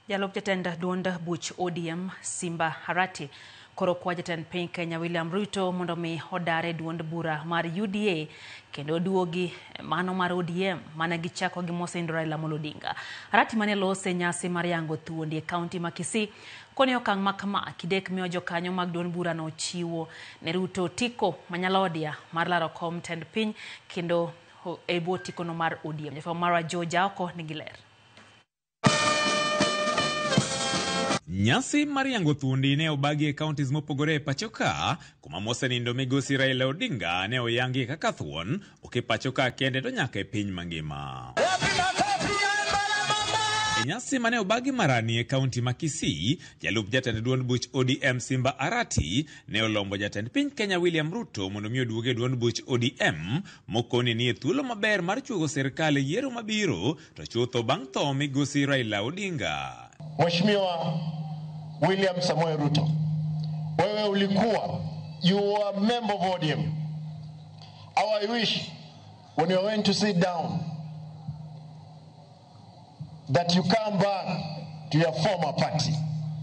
Jalop jatend duond buch ODM Simba Arati koro kwa jatend piny Kenya William Ruto mondo mi odare duond bura mar UDA kendo duogi mano mar ODM mana gichako gi mosenindo Raila Amolo Odinga. Arati mane lose nyasi mar yango thuondi e kaunti ma Kisii koni okang' makama kidek miyo jokanyo mag duond bura no chiwo ne Ruto tiko manyalodia mar laro kom tend piny kendo e bwo tikono mar ODM. Jafwambo marwa George Aoko nigi ler. Nyasi mar yango thuondi ne obagi e counties mopogore e pachoka, kuma mosenindo migosi Raila Odinga ne oyangi kaka thuon oke pachoka kende to nyaka e piny mangima. E nyasi mane obagi marani e kaunti ma Kisii, jalup jatend duond buch ODM Simba Arati ne olombo jatend piny Kenya William Ruto mondo mi oduoge duond buch ODM mokoni ni e thuolo maber mar chuogo serikal e yiero mabiro to chutho bang' tho migosi Raila Odinga. Mheshimiwa William Samoei Ruto, wewe ulikuwa, you were a member of ODM. How I wish when you're going to sit down that you come back to your former party,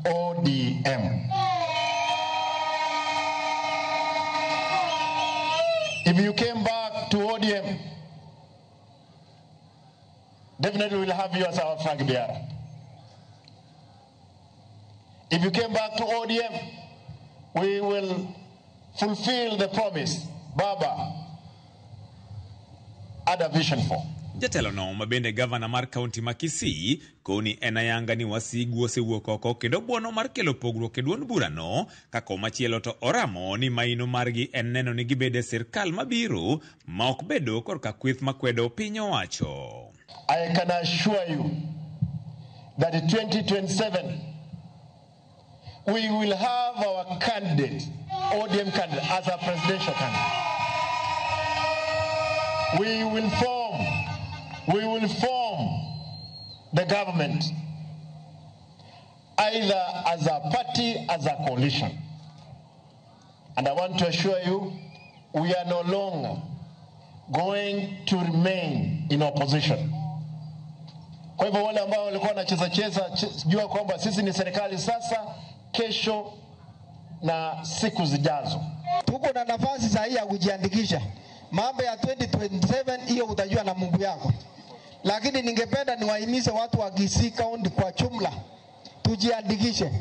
ODM. If you came back to ODM, definitely we'll have you as our flag bearer. If you came back to ODM, we will fulfill the promise Baba had a vision for. Jatelo no mabende governor mar county ma Kisii koni enayanga ni wasigu osewuok oko kendo buono mar kelo pogruok e duond bura no kako machielo to oramo ni maino margi en neno ni gibede sirkal mabiro ma ok bedo korka kweth makwedo piny owacho. I can assure you that in 2027 we will have our candidate, ODM candidate, as a presidential candidate. We will form the government either as a party, as a coalition. And I want to assure you, we are no longer going to remain in opposition. Kwa hivyo wale ambao walikuwa wanacheza jua kwamba sisi ni serikali sasa, kesho na siku zijazo. Tuko na nafasi sahihi ya kujiandikisha. Mambo ya 2027 hiyo utajua na Mungu yako. Lakini ningependa niwahimize watu wa Kisii County kwa jumla tujiandikishe.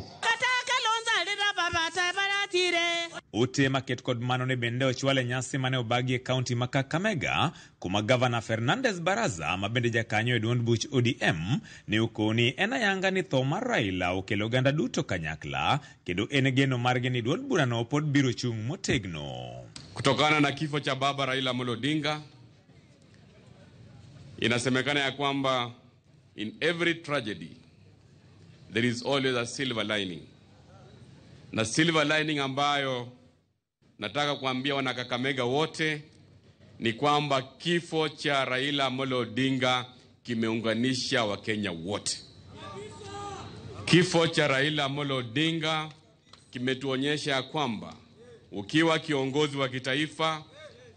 Ute market kod mano ne bende ochwale nyasi mane obagi e kaunti ma Kakamega kuma governor Fernandez Baraza mabende jakanyo e duond buch ODM ne ukoni enayanga ni tho mar Raila okelo ganda duto kanyakla kendo en geno margi ni duond bura no pod biro chung motegno. Kutokana na kifo cha baba Raila Amolo Odinga, inasemekana ya kwamba in every tragedy there is always a silver lining. Na silver lining ambayo nataka kuambia wana Kakamega wote ni kwamba kifo cha Raila Amolo Odinga kimeunganisha Wakenya wote. Kifo cha Raila Amolo Odinga kimetuonyesha kwamba ukiwa kiongozi wa kitaifa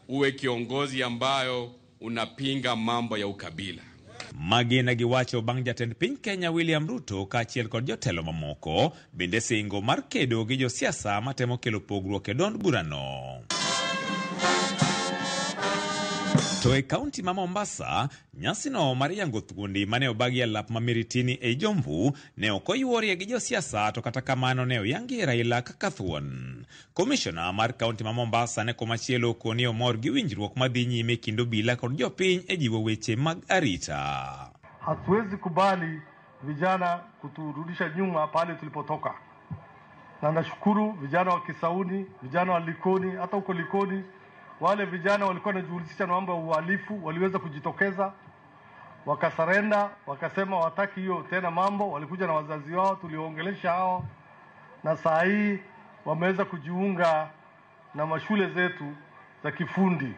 uwe kiongozi ambayo unapinga mambo ya ukabila. Magina giwacho bang' jatend piny Kenya William Ruto kaachiel kod jotelo mamoko bende singo mar kedo gi josiasa matemo kelo pogruok e duond burano. To e kaunti ma Mombasa, nyasi no mar yango thuondi mane obagi alap ma Miritini e Jomvu ne ok oyuorie gi josiasa to kata kamano ne oyangi Raila kaka thuon. Commissioner mar kaunti ma Mombasa ne komachielo koni omor gi winjruok madhi nyime kind obila kod jopiny e jiwo weche mag arita. Hatuwezi kubali vijana kuturudisha nyuma pale tulipotoka. Na nashukuru vijana wa Kisauni, vijana wa Likoni, hata uko Likoni wale vijana walikuwa wanajihusisha na mambo ya uhalifu waliweza kujitokeza, wakasarenda, wakasema wataki hiyo tena mambo, walikuja na wazazi wao, tuliongelesha hao na saa hii wameweza kujiunga na mashule zetu za kifundi.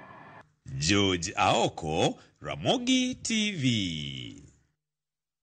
George Aoko, Ramogi TV.